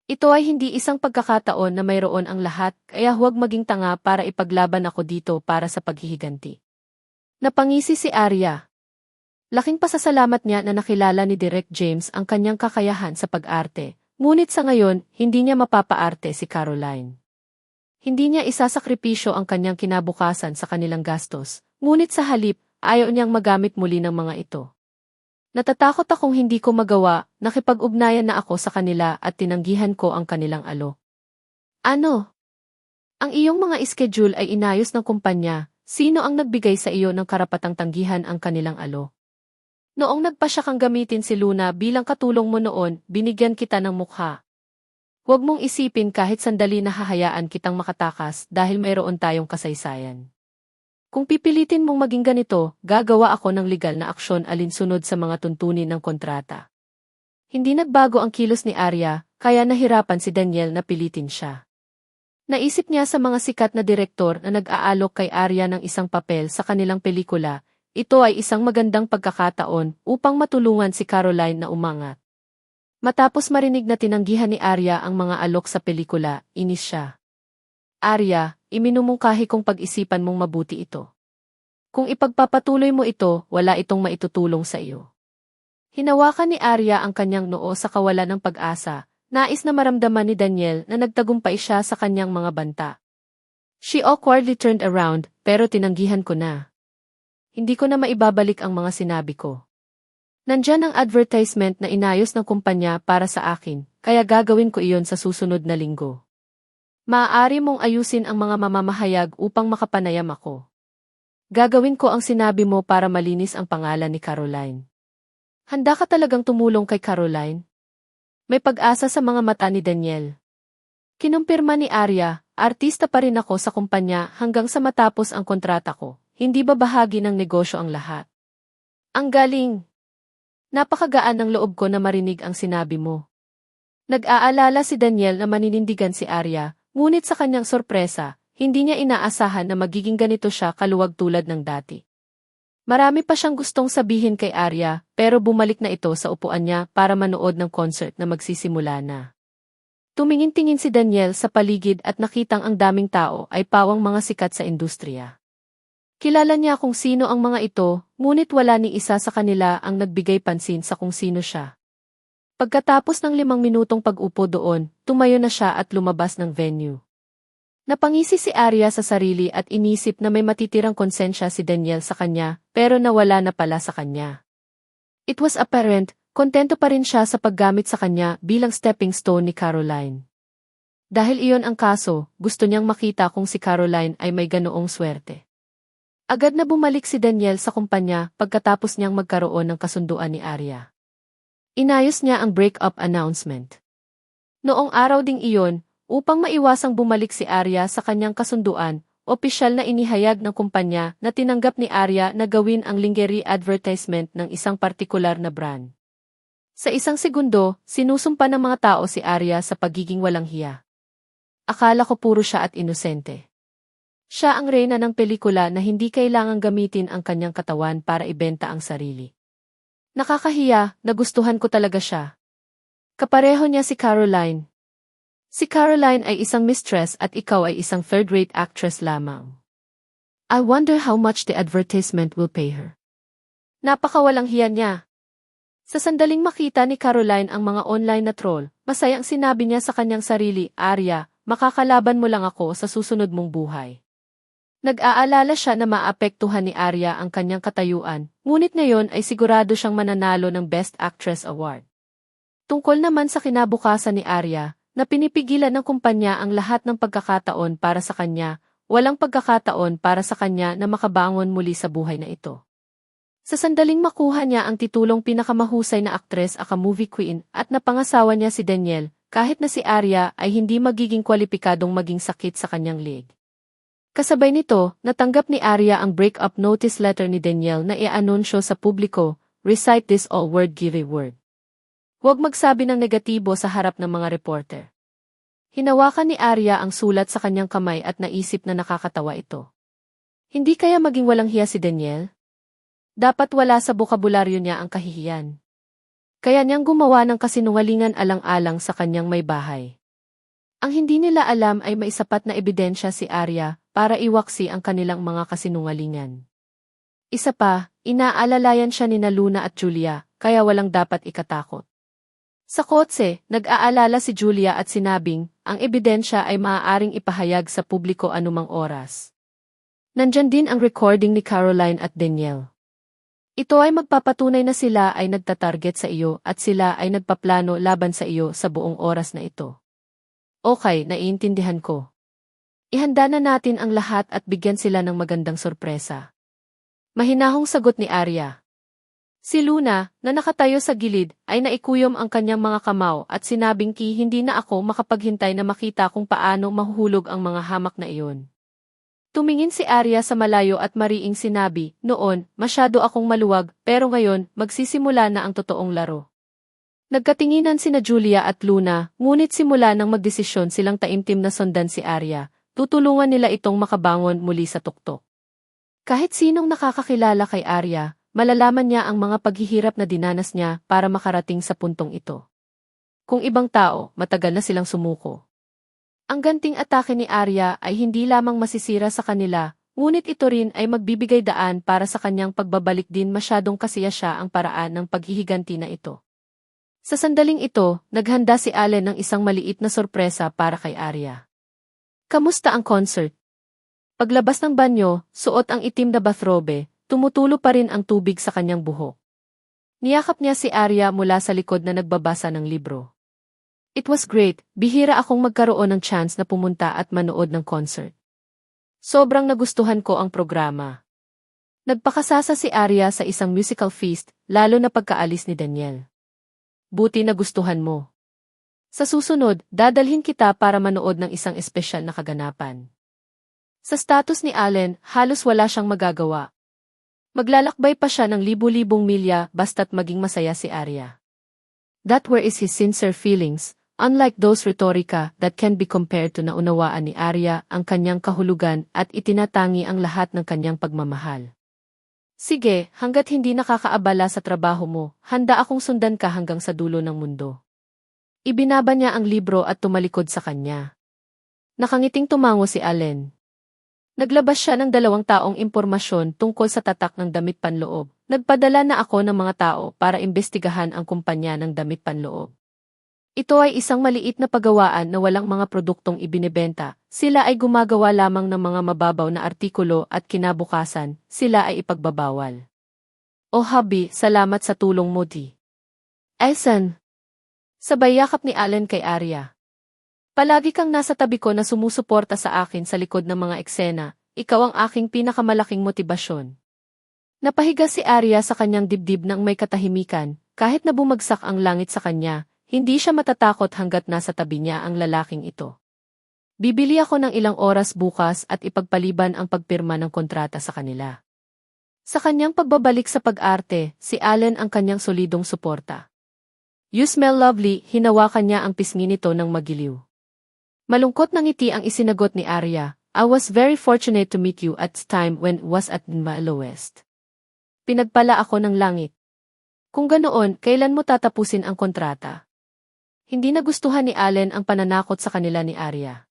Speaker 1: Ito ay hindi isang pagkakataon na mayroon ang lahat, kaya huwag maging tanga para ipaglaban ako dito para sa paghihiganti. Napangisi si Arya. Laking pasasalamat niya na nakilala ni Direk James ang kanyang kakayahan sa pag-arte, ngunit sa ngayon, hindi niya mapapaarte si Caroline. Hindi niya isasakripisyo ang kanyang kinabukasan sa kanilang gastos, ngunit sa halip, ayaw niyang magamit muli ng mga ito. Natatakot akong hindi ko magawa, nakipag-ugnayan na ako sa kanila at tinanggihan ko ang kanilang alok. Ano? Ang iyong mga schedule ay inayos ng kumpanya, sino ang nagbigay sa iyo ng karapatang tanggihan ang kanilang alok? Noong nagpasya kang gamitin si Luna bilang katulong mo noon, binigyan kita ng mukha. Huwag mong isipin kahit sandali na hahayaan kitang makatakas dahil mayroon tayong kasaysayan. Kung pipilitin mong maging ganito, gagawa ako ng legal na aksyon alinsunod sa mga tuntunin ng kontrata. Hindi nagbago ang kilos ni Arya, kaya nahirapan si Daniel na pilitin siya. Naisip niya sa mga sikat na direktor na nag-aalok kay Arya ng isang papel sa kanilang pelikula, ito ay isang magandang pagkakataon upang matulungan si Caroline na umangat. Matapos marinig na tinanggihan ni Arya ang mga alok sa pelikula, inis siya. Arya, iminumungkahi kong pag-isipan mong mabuti ito. Kung ipagpapatuloy mo ito, wala itong maitutulong sa iyo. Hinawakan ni Arya ang kanyang noo sa kawalan ng pag-asa, nais na maramdaman ni Daniel na nagtagumpay siya sa kanyang mga banta. She awkwardly turned around, pero tinanggihan ko na. Hindi ko na maibabalik ang mga sinabi ko. Nandyan ang advertisement na inayos ng kumpanya para sa akin, kaya gagawin ko iyon sa susunod na linggo. Maaari mong ayusin ang mga mamamahayag upang makapanayam ako. Gagawin ko ang sinabi mo para malinis ang pangalan ni Caroline. Handa ka talagang tumulong kay Caroline? May pag-asa sa mga mata ni Daniel. Kinumpirma ni Arya, artista pa rin ako sa kumpanya hanggang sa matapos ang kontrata ko. Hindi ba bahagi ng negosyo ang lahat? Ang galing! Napakagaan ng loob ko na marinig ang sinabi mo. Nag-aalala si Daniel na maninindigan si Arya, ngunit sa kanyang sorpresa, hindi niya inaasahan na magiging ganito siya kaluwag tulad ng dati. Marami pa siyang gustong sabihin kay Arya, pero bumalik na ito sa upuan niya para manood ng concert na magsisimula na. Tumingin-tingin si Daniel sa paligid at nakitang ang daming tao ay pawang mga sikat sa industriya. Kilala niya kung sino ang mga ito, ngunit wala ni isa sa kanila ang nagbigay pansin sa kung sino siya. Pagkatapos ng 5 minutong pag-upo doon, tumayo na siya at lumabas ng venue. Napangisi si Arya sa sarili at inisip na may matitirang konsensya si Daniel sa kanya, pero nawala na pala sa kanya. It was apparent, kontento pa rin siya sa paggamit sa kanya bilang stepping stone ni Caroline. Dahil iyon ang kaso, gusto niyang makita kung si Caroline ay may ganoong swerte. Agad na bumalik si Daniel sa kumpanya pagkatapos niyang magkaroon ng kasunduan ni Arya. Inayos niya ang break-up announcement. Noong araw ding iyon, upang maiwasang bumalik si Arya sa kanyang kasunduan, opisyal na inihayag ng kumpanya na tinanggap ni Arya na gawin ang lingerie advertisement ng isang partikular na brand. Sa isang segundo, sinusumpa ng mga tao si Arya sa pagiging walang hiya. Akala ko puro siya at inosente. Siya ang reyna ng pelikula na hindi kailangang gamitin ang kanyang katawan para ibenta ang sarili. Nakakahiya, nagustuhan ko talaga siya. Kapareho niya si Caroline. Si Caroline ay isang mistress at ikaw ay isang third-rate actress lamang. I wonder how much the advertisement will pay her. Napakawalang hiya niya. Sa sandaling makita ni Caroline ang mga online na troll, masayang sinabi niya sa kanyang sarili, Arya, makakalaban mo lang ako sa susunod mong buhay. Nag-aalala siya na maapektuhan ni Arya ang kanyang katayuan, ngunit ngayon ay sigurado siyang mananalo ng Best Actress Award. Tungkol naman sa kinabukasan ni Arya, na pinipigilan ng kumpanya ang lahat ng pagkakataon para sa kanya, walang pagkakataon para sa kanya na makabangon muli sa buhay na ito. Sa sandaling makuha niya ang titulong pinakamahusay na aktres aka movie queen at napangasawa niya si Daniel, kahit na si Arya ay hindi magiging kwalipikadong maging sakit sa kanyang leg. Kasabay nito, natanggap ni Arya ang break-up notice letter ni Daniel na i-anunsyo sa publiko, recite this all-word give a word. Huwag magsabi ng negatibo sa harap ng mga reporter. Hinawakan ni Arya ang sulat sa kanyang kamay at naisip na nakakatawa ito. Hindi kaya maging walang hiya si Daniel? Dapat wala sa bokabularyo niya ang kahihiyan. Kaya niyang gumawa ng kasinungalingan alang-alang sa kanyang may bahay. Ang hindi nila alam ay may sapat na ebidensya si Arya para iwaksi ang kanilang mga kasinungalingan. Isa pa, inaalalayan siya ni Luna at Julia, kaya walang dapat ikatakot. Sa kotse, nag-aalala si Julia at sinabing, ang ebidensya ay maaaring ipahayag sa publiko anumang oras. Nandyan din ang recording ni Caroline at Danielle. Ito ay magpapatunay na sila ay nagtatarget sa iyo at sila ay nagpaplano laban sa iyo sa buong oras na ito. Okay, naiintindihan ko. Ihanda na natin ang lahat at bigyan sila ng magandang sorpresa. Mahinahong sagot ni Arya. Si Luna, na nakatayo sa gilid, ay naikuyom ang kanyang mga kamao at sinabing hindi na ako makapaghintay na makita kung paano mahuhulog ang mga hamak na iyon. Tumingin si Arya sa malayo at mariing sinabi, noon, masyado akong maluwag, pero ngayon, magsisimula na ang totoong laro. Nagkatinginan sina Julia at Luna, ngunit simula nang magdesisyon silang taimtim na sundan si Arya, tutulungan nila itong makabangon muli sa tuktok. Kahit sinong nakakakilala kay Arya, malalaman niya ang mga paghihirap na dinanas niya para makarating sa puntong ito. Kung ibang tao, matagal na silang sumuko. Ang ganting atake ni Arya ay hindi lamang masisira sa kanila, ngunit ito rin ay magbibigay daan para sa kanyang pagbabalik din masyadong kasiya siya ang paraan ng paghihiganti na ito. Sa sandaling ito, naghanda si Allen ng isang maliit na sorpresa para kay Arya. Kamusta ang concert? Paglabas ng banyo, suot ang itim na bathrobe, tumutulo pa rin ang tubig sa kanyang buhok. Niyakap niya si Arya mula sa likod na nagbabasa ng libro. It was great, bihira akong magkaroon ng chance na pumunta at manood ng concert. Sobrang nagustuhan ko ang programa. Nagpakasasa si Arya sa isang musical feast, lalo na pagkaalis ni Danielle. Buti nagustuhan mo. Sa susunod, dadalhin kita para manood ng isang espesyal na kaganapan. Sa status ni Allen, halos wala siyang magagawa. Maglalakbay pa siya ng libu-libong milya basta't maging masaya si Arya. That were is his sincere feelings, unlike those rhetorica that can be compared to naunawaan ni Arya ang kanyang kahulugan at itinatangi ang lahat ng kanyang pagmamahal. Sige, hanggat hindi nakakaabala sa trabaho mo, handa akong sundan ka hanggang sa dulo ng mundo. Ibinaba niya ang libro at tumalikod sa kanya. Nakangiting tumango si Allen. Naglabas siya ng 2 taong impormasyon tungkol sa tatak ng damit panloob. Nagpadala na ako ng mga tao para imbestigahan ang kumpanya ng damit panloob. Ito ay isang maliit na paggawaan na walang mga produktong ibinebenta. Sila ay gumagawa lamang ng mga mababaw na artikulo at kinabukasan, sila ay ipagbabawal. Oh hubby, salamat sa tulong mo di. Elson. Sabay yakap ni Allen kay Arya. Palagi kang nasa tabi ko na sumusuporta sa akin sa likod ng mga eksena, ikaw ang aking pinakamalaking motibasyon. Napahiga si Arya sa kanyang dibdib ng may katahimikan, kahit na bumagsak ang langit sa kanya, hindi siya matatakot hanggat nasa tabi niya ang lalaking ito. Bibili ako ng ilang oras bukas at ipagpaliban ang pagpirma ng kontrata sa kanila. Sa kanyang pagbabalik sa pag-arte, si Allen ang kanyang solidong suporta. You smell lovely, hinawakan niya ang pisngi nito ng magiliw. Malungkot na ngiti ang isinagot ni Arya, I was very fortunate to meet you at time when was at my lowest. Pinagpala ako ng langit. Kung ganoon, kailan mo tatapusin ang kontrata? Hindi nagustuhan ni Allen ang pananakot sa kanila ni Arya.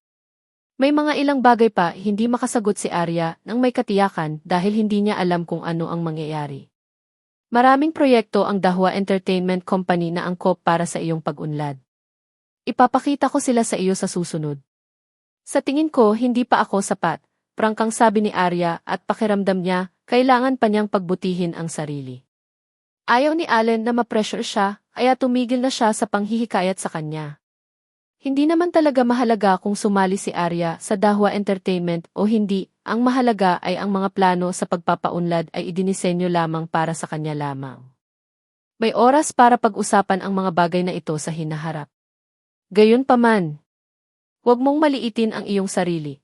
Speaker 1: May mga ilang bagay pa hindi makasagot si Arya nang may katiyakan dahil hindi niya alam kung ano ang mangyayari. Maraming proyekto ang Dahua Entertainment Company na angkop para sa iyong pag-unlad. Ipapakita ko sila sa iyo sa susunod. Sa tingin ko hindi pa ako sapat, prangkang sabi ni Arya at pakiramdam niya, kailangan pa niyang pagbutihin ang sarili. Ayaw ni Allen na ma-pressure siya, kaya tumigil na siya sa panghihikayat sa kanya. Hindi naman talaga mahalaga kung sumali si Arya sa Dahua Entertainment o hindi, ang mahalaga ay ang mga plano sa pagpapaunlad ay idinisenyo lamang para sa kanya lamang. May oras para pag-usapan ang mga bagay na ito sa hinaharap. Gayunpaman, huwag mong maliitin ang iyong sarili.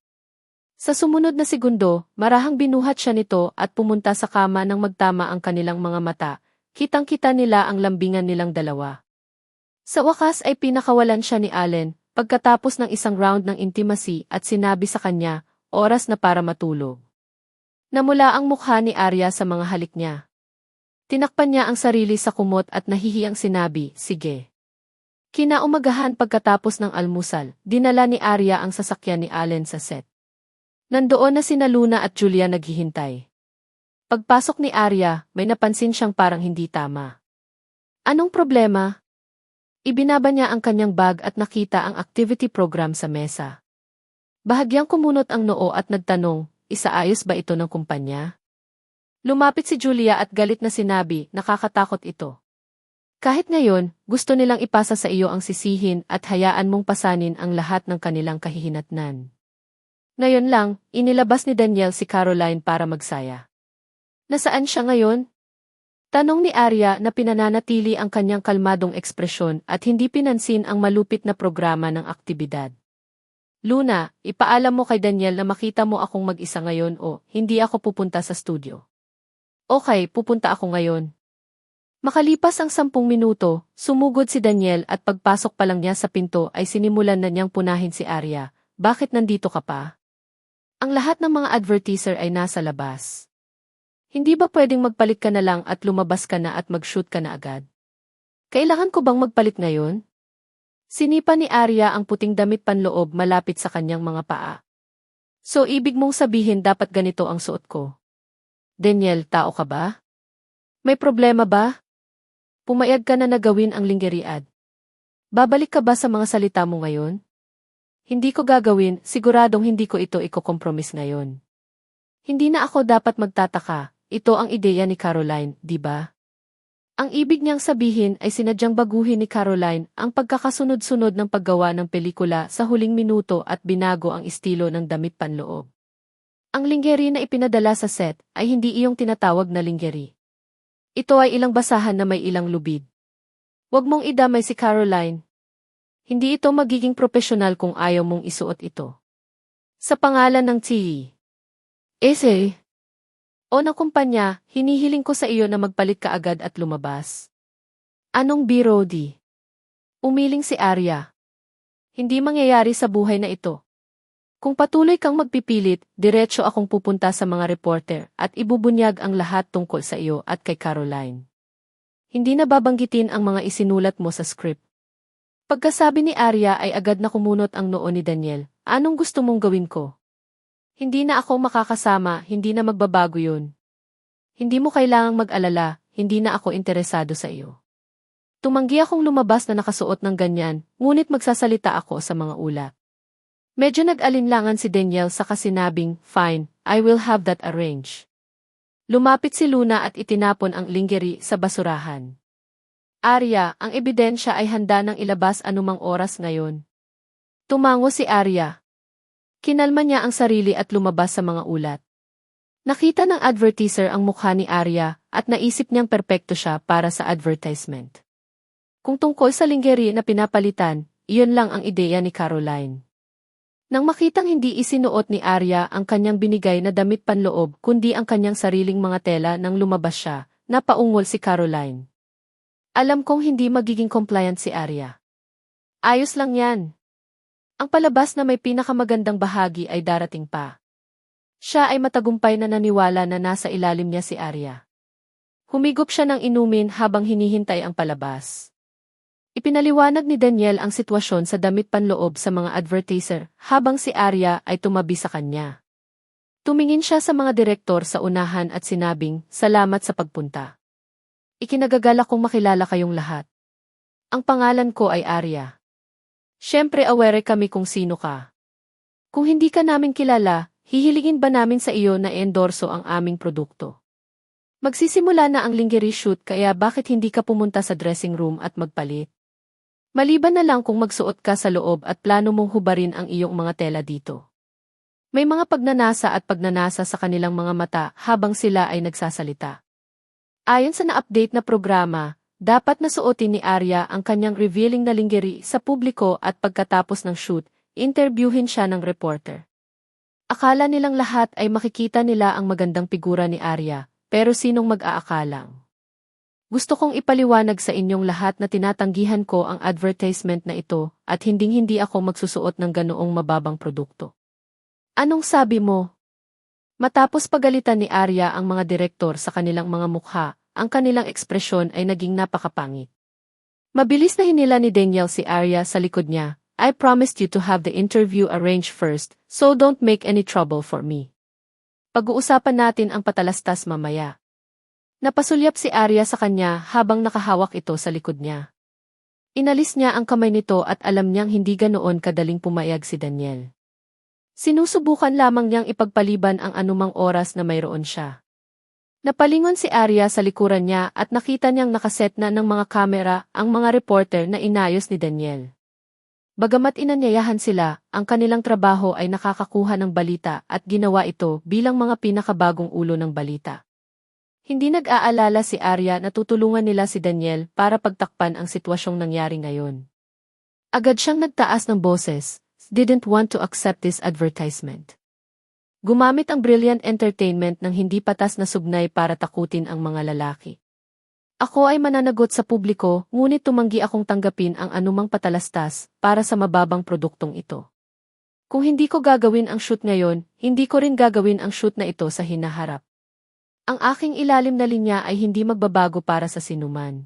Speaker 1: Sa sumunod na segundo, marahang binuhat siya nito at pumunta sa kama nang magtama ang kanilang mga mata. Kitang-kita nila ang lambingan nilang dalawa. Sa wakas ay pinakawalan siya ni Allen, pagkatapos ng isang round ng intimacy at sinabi sa kanya, oras na para matulog. Namula ang mukha ni Arya sa mga halik niya. Tinakpan niya ang sarili sa kumot at nahihiyang sinabi, sige. Kinaumagahan pagkatapos ng almusal, dinala ni Arya ang sasakyan ni Allen sa set. Nandoon na sina Luna at Julia naghihintay. Pagpasok ni Arya, may napansin siyang parang hindi tama. Anong problema? Ibinaba niya ang kanyang bag at nakita ang activity program sa mesa. Bahagyang kumunot ang noo at nagtanong, isaayos ba ito ng kumpanya? Lumapit si Julia at galit na sinabi, nakakatakot ito. Kahit ngayon, gusto nilang ipasa sa iyo ang sisihin at hayaan mong pasanin ang lahat ng kanilang kahihinatnan. Ngayon lang, inilabas ni Daniel si Caroline para magsaya. Nasaan siya ngayon? Tanong ni Arya na pinananatili ang kanyang kalmadong ekspresyon at hindi pinansin ang malupit na programa ng aktibidad. Luna, ipaalam mo kay Daniel na makita mo akong mag-isa ngayon o hindi ako pupunta sa studio. Okay, pupunta ako ngayon. Makalipas ang 10 minuto, sumugod si Daniel at pagpasok pa lang niya sa pinto ay sinimulan na niyang punahin si Arya. Bakit nandito ka pa? Ang lahat ng mga advertiser ay nasa labas. Hindi ba pwedeng magpalit ka na lang at lumabas ka na at mag-shoot ka na agad? Kailangan ko bang magpalit ngayon? Sinipa ni Arya ang puting damit panloob malapit sa kanyang mga paa. So ibig mong sabihin dapat ganito ang suot ko? Daniel, tao ka ba? May problema ba? Pumayag ka na gawin ang lingerie ad. Babalik ka ba sa mga salita mo ngayon? Hindi ko gagawin, siguradong hindi ko ito iko-compromise ngayon. Hindi na ako dapat magtataka, ito ang ideya ni Caroline, di ba? Ang ibig niyang sabihin ay sinadyang baguhin ni Caroline ang pagkakasunod-sunod ng paggawa ng pelikula sa huling minuto at binago ang estilo ng damit panloob. Ang lingerie na ipinadala sa set ay hindi iyong tinatawag na lingerie. Ito ay ilang basahan na may ilang lubid. Huwag mong idamay si Caroline. Hindi ito magiging profesional kung ayaw mong isuot ito. Sa pangalan ng T.S.A. o ng kumpanya, hinihiling ko sa iyo na magpalit ka agad at lumabas. Anong biro di? Umiling si Arya. Hindi mangyayari sa buhay na ito. Kung patuloy kang magpipilit, diretso akong pupunta sa mga reporter at ibubunyag ang lahat tungkol sa iyo at kay Caroline. Hindi na babanggitin ang mga isinulat mo sa script. Pagkasabi ni Arya ay agad na kumunot ang noo ni Daniel. Anong gusto mong gawin ko? Hindi na ako makakasama, hindi na magbabago yun. Hindi mo kailangang mag-alala, hindi na ako interesado sa iyo. Tumanggi akong lumabas na nakasuot ng ganyan, ngunit magsasalita ako sa mga ulat. Medyo nag-alinlangan si Daniel sa kasinabing, fine, I will have that arranged. Lumapit si Luna at itinapon ang lingerie sa basurahan. Arya, ang ebidensya ay handa nang ilabas anumang oras ngayon. Tumango si Arya. Kinalma niya ang sarili at lumabas sa mga ulat. Nakita ng advertiser ang mukha ni Arya at naisip niyang perpekto siya para sa advertisement. Kung tungkol sa lingerie na pinapalitan, iyon lang ang ideya ni Caroline. Nang makitang hindi isinuot ni Arya ang kanyang binigay na damit panloob kundi ang kanyang sariling mga tela nang lumabas siya, napaungol si Caroline. Alam kong hindi magiging compliant si Arya. Ayos lang yan. Ang palabas na may pinakamagandang bahagi ay darating pa. Siya ay matagumpay na naniwala na nasa ilalim niya si Arya. Humigop siya ng inumin habang hinihintay ang palabas. Ipinaliwanag ni Daniel ang sitwasyon sa damit panloob sa mga advertiser habang si Arya ay tumabi sa kanya. Tumingin siya sa mga direktor sa unahan at sinabing, salamat sa pagpunta. Ikinagagalak kong makilala kayong lahat. Ang pangalan ko ay Arya. Siyempre aware kami kung sino ka. Kung hindi ka namin kilala, hihilingin ba namin sa iyo na endorso ang aming produkto? Magsisimula na ang lingerie shoot kaya bakit hindi ka pumunta sa dressing room at magpalit? Maliban na lang kung magsuot ka sa loob at plano mong hubarin ang iyong mga tela dito. May mga pagnanasa at pagnanasa sa kanilang mga mata habang sila ay nagsasalita. Ayon sa na-update na programa, dapat nasuotin ni Arya ang kanyang revealing na lingerie sa publiko at pagkatapos ng shoot, interviewin siya ng reporter. Akala nilang lahat ay makikita nila ang magandang figura ni Arya, pero sinong mag-aakalang? Gusto kong ipaliwanag sa inyong lahat na tinatanggihan ko ang advertisement na ito at hinding-hindi ako magsusuot ng ganoong mababang produkto. Anong sabi mo? Matapos pagalitan ni Arya ang mga direktor sa kanilang mga mukha, ang kanilang ekspresyon ay naging napakapangit. Mabilis na hinila ni Daniel si Arya sa likod niya. I promised you to have the interview arranged first, so don't make any trouble for me. Pag-uusapan natin ang patalastas mamaya. Napasulyap si Arya sa kanya habang nakahawak ito sa likod niya. Inalis niya ang kamay nito at alam niyang hindi ganoon kadaling pumayag si Daniel. Sinusubukan lamang niyang ipagpaliban ang anumang oras na mayroon siya. Napalingon si Arya sa likuran niya at nakita niyang nakaset na ng mga kamera ang mga reporter na inayos ni Daniel. Bagamat inanyayahan sila, ang kanilang trabaho ay nakakakuha ng balita at ginawa ito bilang mga pinakabagong ulo ng balita. Hindi nag-aalala si Arya na tutulungan nila si Daniel para pagtakpan ang sitwasyong nangyari ngayon. Agad siyang nagtaas ng boses, didn't want to accept this advertisement. Gumamit ang Brilliant Entertainment ng hindi patas na sugnay para takutin ang mga lalaki. Ako ay mananagot sa publiko, ngunit tumanggi akong tanggapin ang anumang patalastas para sa mababang produktong ito. Kung hindi ko gagawin ang shoot ngayon, hindi ko rin gagawin ang shoot na ito sa hinaharap. Ang aking ilalim na linya ay hindi magbabago para sa sinuman.